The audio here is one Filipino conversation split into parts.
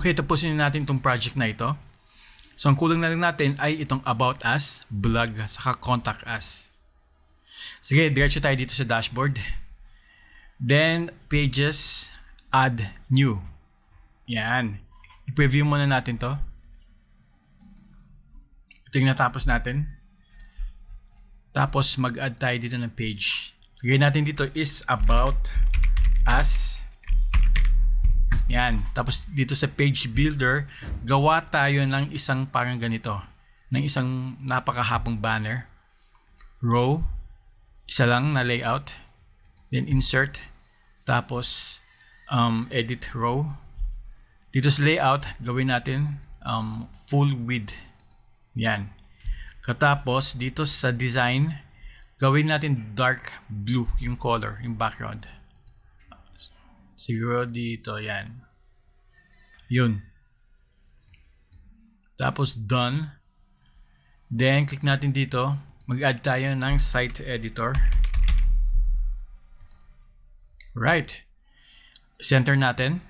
Okay, tapusin natin itong project na ito. So, ang kulang na lang natin ay itong About Us, Blog, saka Contact Us. Sige, diretso tayo dito sa dashboard. Then, Pages, Add New. Yan. I-preview muna natin to. Ito yung natapos natin. Tapos, mag-add tayo dito ng page. Lagay natin dito is About Us. Yan. Tapos dito sa page builder, gawa tayo ng isang parang ganito. Ng isang napakahapong banner. Row. Isa lang na layout. Then insert. Tapos edit row. Dito sa layout, gawin natin full width. Yan. Katapos dito sa design, gawin natin dark blue yung color, yung background. Siguro dito, yan. Yun. Tapos done. Then click natin dito. Mag-add tayo ng site editor. Right. Center natin.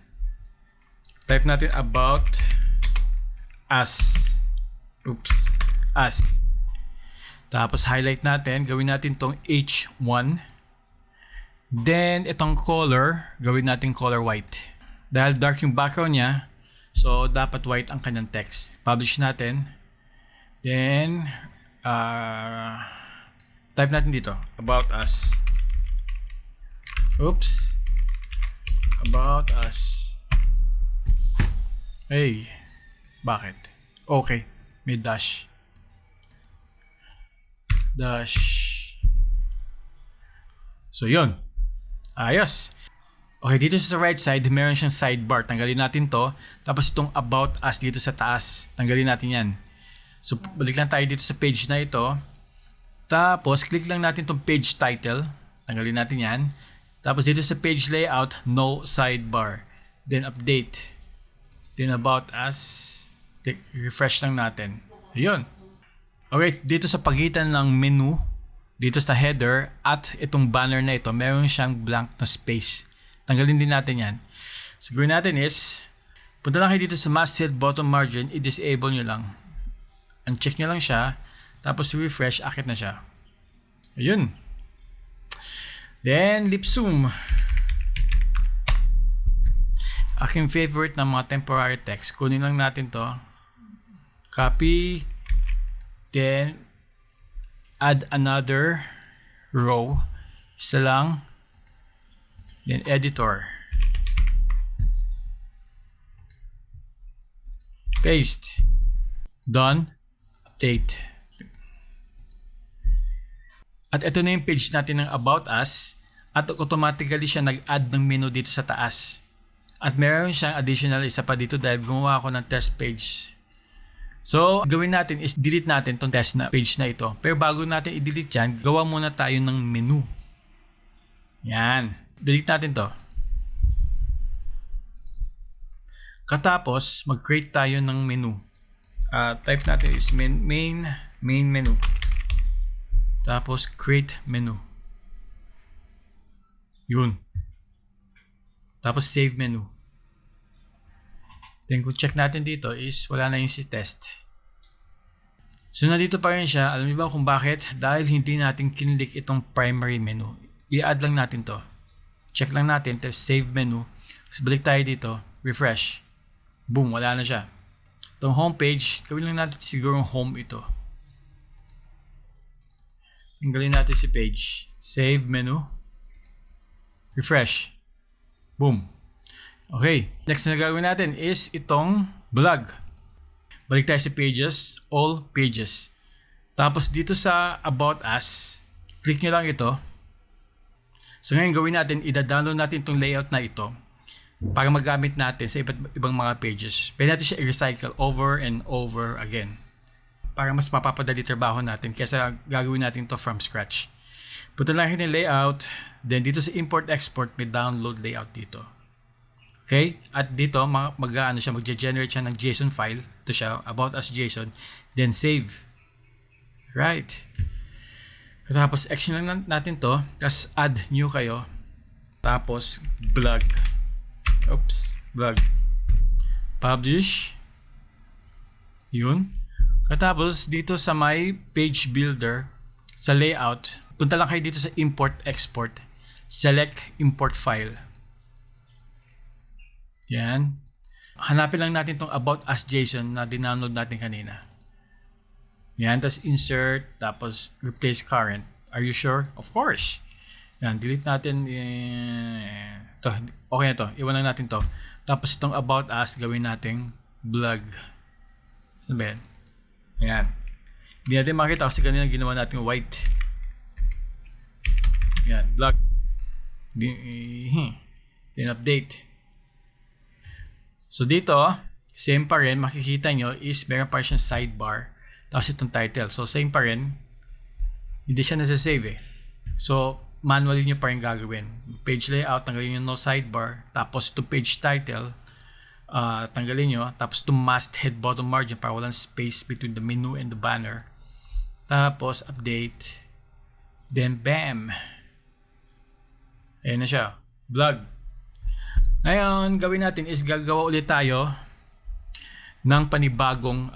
Type natin About Us. Oops. Us. Tapos highlight natin. Gawin natin tong H1. Then, itong color, gawin natin color white. Dahil dark yung background niya, so dapat white ang kanyang text. Publish natin. Then, type natin dito, About Us. Oops. About Us. Hey, bakit? Okay, may dash. Dash. So, yun. Ayos. Okay, dito sa right side, meron siyang sidebar. Tanggalin natin to. Tapos itong About Us dito sa taas. Tanggalin natin yan. So, balik lang tayo dito sa page na ito. Tapos, click lang natin itong page title. Tanggalin natin yan. Tapos dito sa page layout, no sidebar. Then update. Then About Us. Click, refresh lang natin. Ayun. Okay, dito sa pagitan ng menu, dito sa header at itong banner na ito, meron siyang blank na space. Tanggalin din natin yan. So, gawin natin is, punta lang kayo dito sa masthead bottom margin, i-disable nyo lang. Uncheck nyo lang siya, tapos refresh, akit na siya. Ayun. Then, lip zoom. Aking favorite ng mga temporary text. Kunin lang natin to. Copy. Then, add another row. Isa lang. Then editor. Paste. Done. Update. At ito na yung page natin ng About Us. At automatically siya nag-add ng menu dito sa taas. At meron siyang additional isa pa dito dahil gumawa ako ng test page. So, gawin natin is delete natin tong test na page na ito. Pero bago natin i-delete yan, gawa muna tayo ng menu. Yan. Delete natin to. Katapos, mag-create tayo ng menu. Type natin is main menu. Tapos, create menu. Yun. Tapos, save menu. Then, kung check natin dito is wala na yung si test. So, nandito pa rin siya. Alam niyo ba kung bakit? Dahil hindi natin kinlik itong primary menu. I-add lang natin to. Check lang natin. Tapos, save menu. Tapos, balik tayo dito. Refresh. Boom. Wala na siya. Itong homepage, gawin lang natin siguro home ito. Tanggalin natin si page. Save menu. Refresh. Boom. Okay. Next na gagawin natin is itong blog. Balik tayo sa pages. All pages. Tapos dito sa About Us, click nyo lang ito. So ngayon gawin natin, i-download natin itong layout na ito para magamit natin sa ibang mga pages. Pwede natin siya i-recycle over and over again para mas mapapadali trabaho natin kaysa gagawin natin to from scratch. Punta lang yung layout. Then dito sa import-export, may download layout dito. Okay? At dito, mag-generate siya ng JSON file. Ito siya, About Us JSON. Then save. Right. Tapos, action lang natin to. Tapos, add new kayo. Tapos, blog. Oops. Blog. Publish. Yun. Katapos dito sa my page builder, sa layout, punta lang kayo dito sa import export. Select import file. Yan. Hanapin lang natin tong about us JSON na dinownload natin kanina. Yan, tapos insert, tapos replace current. Are you sure? Of course. Yan, delete natin. To, okay na to. Iwan lang natin to. Tapos itong about us, gawin nating blog. Saan ba yan? Ayan. Hindi natin makita kasi kanina ginawa natin white. Yan, blog. Then update. So dito, same pa rin. Makikita nyo is meron pa siyang sidebar. Tapos itong title. So same pa rin. Hindi siya nasa-save eh. So manually nyo pa rin gagawin. Page layout, tanggalin nyo no sidebar. Tapos to page title, tanggalin nyo. Tapos to masthead bottom margin para walang space between the menu and the banner. Tapos update. Then bam! Ayan na siya. Blog. Ngayon, gawin natin is gagawa ulit tayo ng panibagong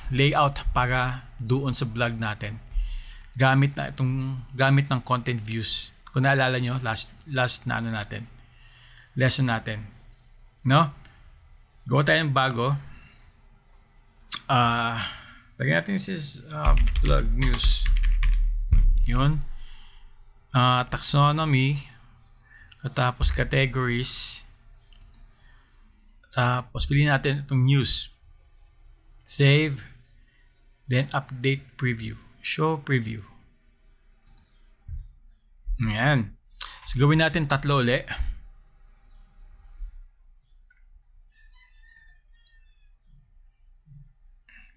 layout para doon sa blog natin. Gamit ng content views. Kung naalala nyo, last na ano natin. Lesson natin. No? Gawa tayo ng bago. Lagyan natin is blog news. Yun. Taxonomy. Tapos categories. Tapos piliin natin itong news. Save. Then update preview. Show preview. Ayan. So gawin natin tatlo ulit.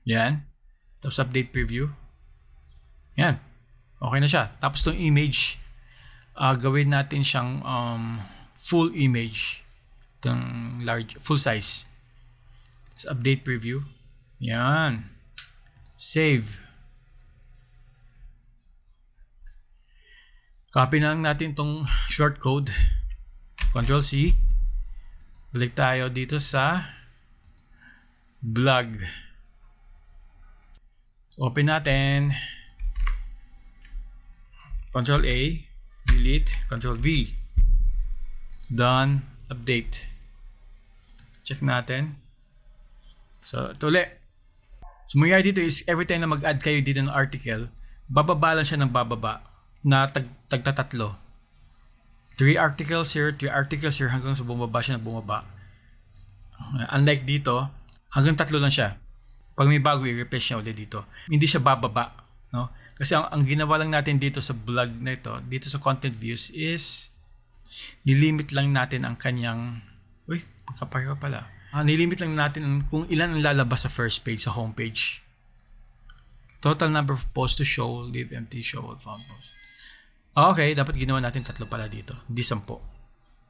Yan. Tapos update preview. Yan. Okay na siya. Tapos itong image, gawin natin siyang full image. Itong large, full size. Tapos update preview. Yan. Save. Copy na lang natin itong short code. Ctrl C. Balik tayo dito sa blog. Open natin. Ctrl A. Delete. Ctrl V. Done. Update. Check natin. So, ito ulit. So, mangyayari dito is every time na mag-add kayo dito ng article, bababa lang siya ng bababa na tagtatatlo. 3 articles here, 3 articles here, hanggang sa bumaba siya na bumaba. Unlike dito, hanggang 3 lang siya. Pag may bago, i-replace siya ulit dito. Hindi siya bababa. No? Kasi ang ginawa lang natin dito sa blog na ito, dito sa content views is nilimit lang natin ang kanyang pagkapareho pala. Nilimit lang natin kung ilan ang lalabas sa first page, sa homepage. Total number of posts to show, leave empty, show all found posts. Okay, dapat ginawa natin 3 pala dito, hindi 10.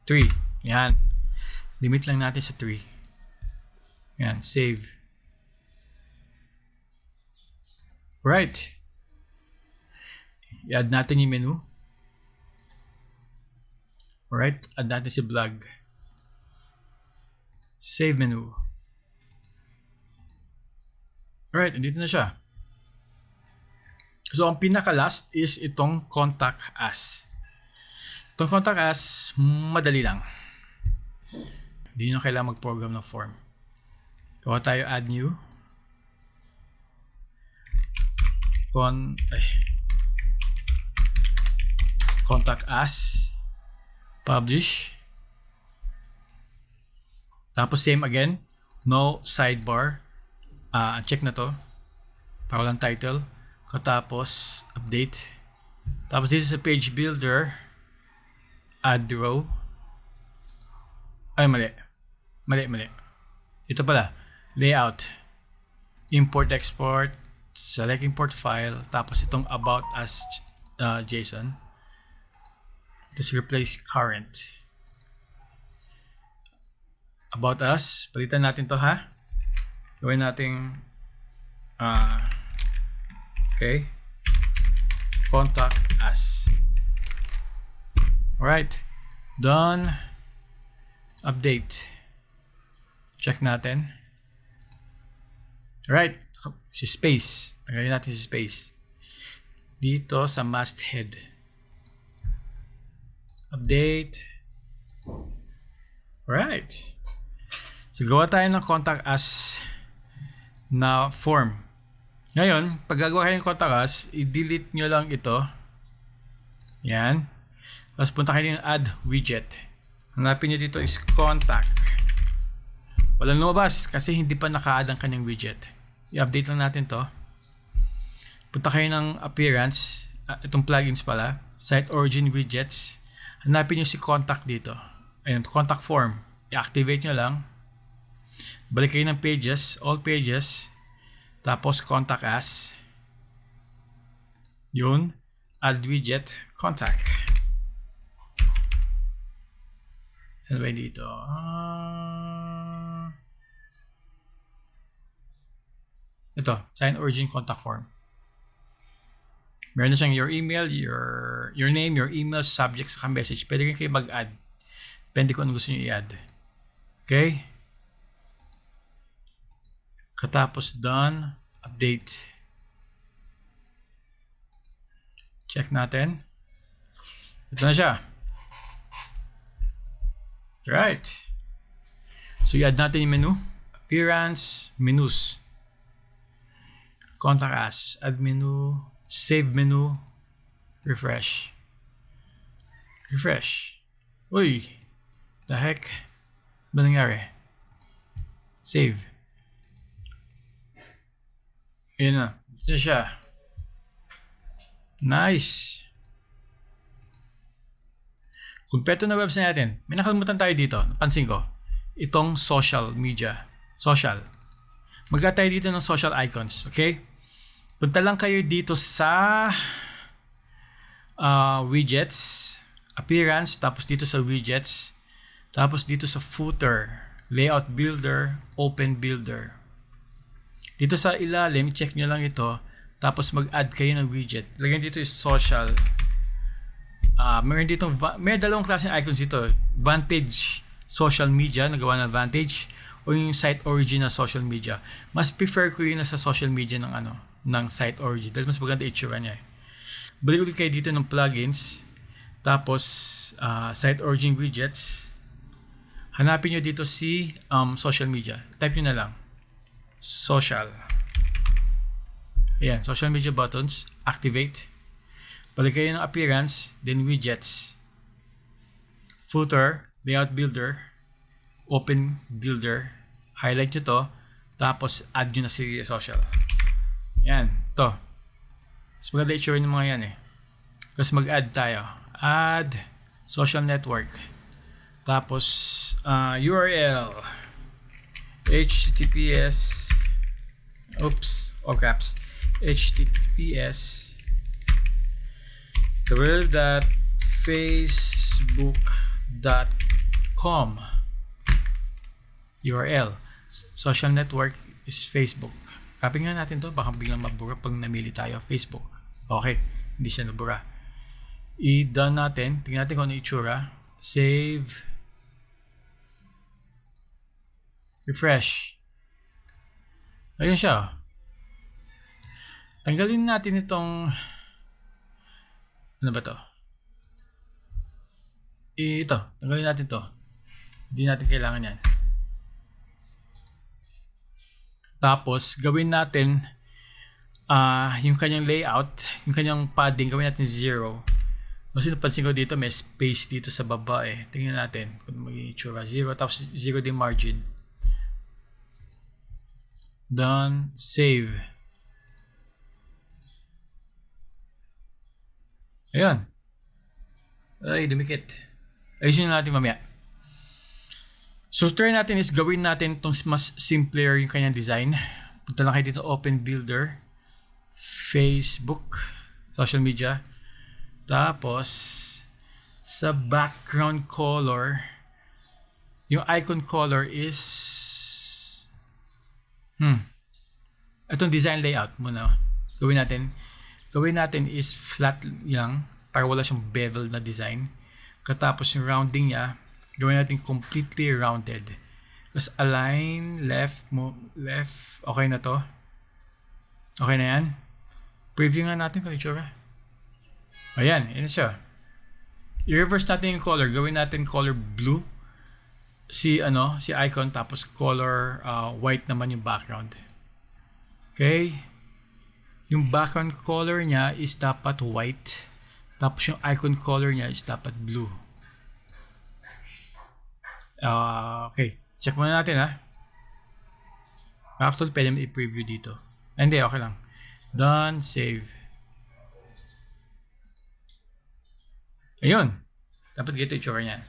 3. Yan. Limit lang natin sa 3. Yan, save. Right. I-add natin yung menu. Alright, add natin si blog. Save menu. Alright, andito na siya. So, ang pinaka-last is itong contact us. Itong contact us, madali lang. Hindi nyo kailangan mag-program ng form. Gawa tayo add new. Contact us. Publish. Tapos same again. No sidebar. Check na to. Para walang title. Tapos update. Tapos dito sa page builder, add row. Ay, mali. Ito pala. Layout. Import export. Select import file. Tapos itong about us JSON. Tapos replace current. About us. Palitan natin to ha. Gawin natin okay. Contact us. Alright. Done. Update. Check natin. Right. Si space. Tanggalin natin si space. Dito sa masthead. Update. Right. So, gawa tayo ng contact us na form. Ngayon, pag gagawa kayo ng contact us, i-delete nyo lang ito. Yan. Tapos punta kayo ng add widget. Hanapin nyo dito is contact. Walang lumabas kasi hindi pa naka-add ang kanyang widget. I-update lang natin to. Punta kayo ng appearance. Itong plugins pala. Site origin widgets. Hanapin nyo si contact dito. Ayun, contact form. I-activate nyo lang. Balik kayo ng pages. All pages. Tapos contact us. Yun. Add widget. Contact. Saan ba dito? Ito. Sign origin contact form. Meron na siyang your email, your name, your email, subject, saka message. Pwede rin kayo mag-add. Depende kung ano gusto nyo i-add. Okay? Katapos done, update. Check natin. Ito na siya. Right. So, i-add natin yung menu. Appearance, menus. Contact us. Add menu. Save menu. Refresh. Refresh. Uy. The heck? Ba nangyari? Save. Ayan na. Ito siya. Nice. Kumpleto na website natin. May nakalimutan tayo dito. Napansin ko. Itong social media. Social. Mag-add tayo dito ng social icons. Okay? Punta lang kayo dito sa widgets. Appearance. Tapos dito sa widgets. Tapos dito sa footer. Layout builder. Open builder. Dito sa ilalim, check nyo lang ito. Tapos mag-add kayo ng widget. Lagyan dito is social. May dalawang klaseng icons dito. Vantage social media, nagawa ng Vantage, o yung site origin na social media. Mas prefer ko yun na sa social media ng site origin. Dahil mas maganda itsura niya. Balik ulit kayo dito ng plugins. Tapos, site origin widgets. Hanapin nyo dito si social media. Type nyo na lang. Social. Ayan, social media buttons. Activate. Balik kayo ng appearance, then widgets. Footer, layout builder, open builder. Highlight nyo to. Tapos add nyo na si social. Yan, to. Mas maganda i-show ng mga yan eh. Tapos mag-add tayo. Add social network. Tapos URL. HTTPS. Oops, all caps. HTTPS facebook.com URL. Social network is Facebook. Copy nga natin to, baka biglang mabura pag namili tayo. Facebook. Okay, hindi siya nabura. I-done natin. Tingnan natin kung ano itsura. Save. Refresh. Ayun siya. Tanggalin natin itong ano ba to? Ito. Tanggalin natin to. Hindi natin kailangan yan. Tapos, gawin natin yung kanyang layout, yung kanyang padding, gawin natin 0. Kasi napansin ko dito, may space dito sa baba eh. Tingnan natin kung magiging itsura. 0, tapos 0 din margin. Done. Save. Ayan. Ay, dumikit. Ayusin natin mamaya. So, try natin is gawin natin itong mas simpler yung kanyang design. Punta lang kayo dito, Open Builder. Facebook. Social media. Tapos, sa background color, yung icon color is itong design layout muna. Gawin natin is flat lang para wala siyang bevel na design. Katapos yung rounding niya, gawin natin completely rounded. Tapos align, left, okay na to. Okay na yan. Preview nga natin kung itsura. Ayan, yun siya. I-reverse natin yung color. Gawin natin color blue. Si icon, tapos color white naman yung background. Okay. Yung background color niya is dapat white. Tapos yung icon color niya is dapat blue. Okay. Check muna natin ha. Actually, pwede mo i-preview dito. Hindi, okay lang. Done, save. Ayun. Dapat ganito yung itsura niya.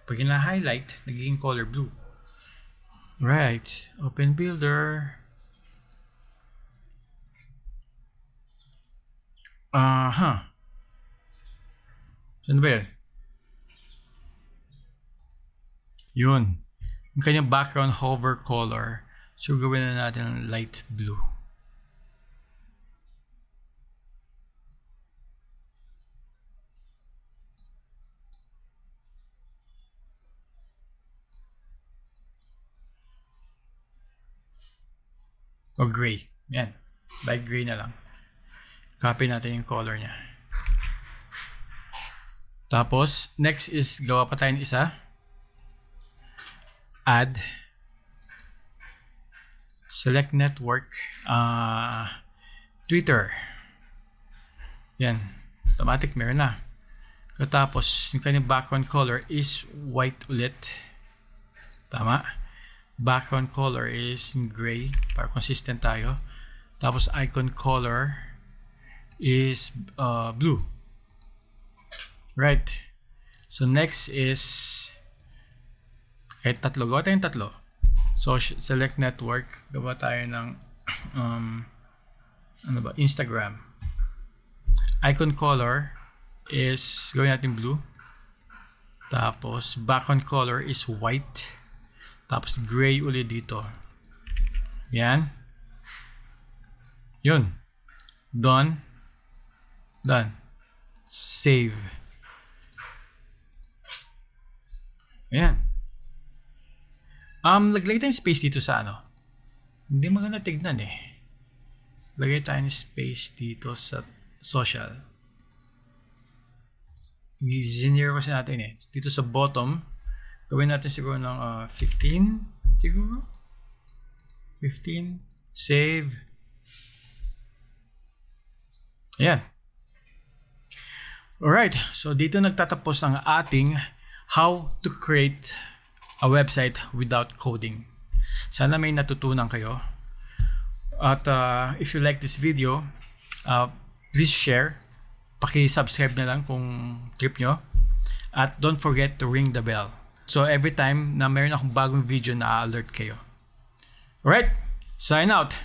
Pag na-highlight, nagiging color blue. Right. Open Builder. Saan ba yun? Yun. Yung kanyang background hover color. So, gawin na natin light blue. O gray. Yan. Light gray na lang. Copy natin yung color niya. Tapos, next is gawa pa tayo ng isa. Add. Select network. Twitter. Yan. Automatic meron na. Tapos, yung kanyang background color is white ulit. Tama. Background color is gray para consistent tayo. Tapos, icon color is blue. Right. So, next is kahit tatlo. Gawa tayo ng tatlo. So, select network. Gawa tayo ng Instagram. Icon color is gawin natin blue. Tapos, background color is white. Tapos, gray ulit dito. Yan. Yun. Done. Done. Save. Ayan. Naglagay tayong space dito sa Hindi maganda tignan eh. Lagay tayo ng space dito sa social. I-zero kasi natin eh. Dito sa bottom, gawin natin siguro ng 15. Siguro. 15. Save. Ayan. Alright. So, dito nagtatapos ang ating how to create a website without coding. Sana may natutunan kayo. At if you like this video, please share. Paki-subscribe na lang kung trip nyo. At don't forget to ring the bell. So every time na mayroon akong bagong video, na-alert kayo. Alright, sign out!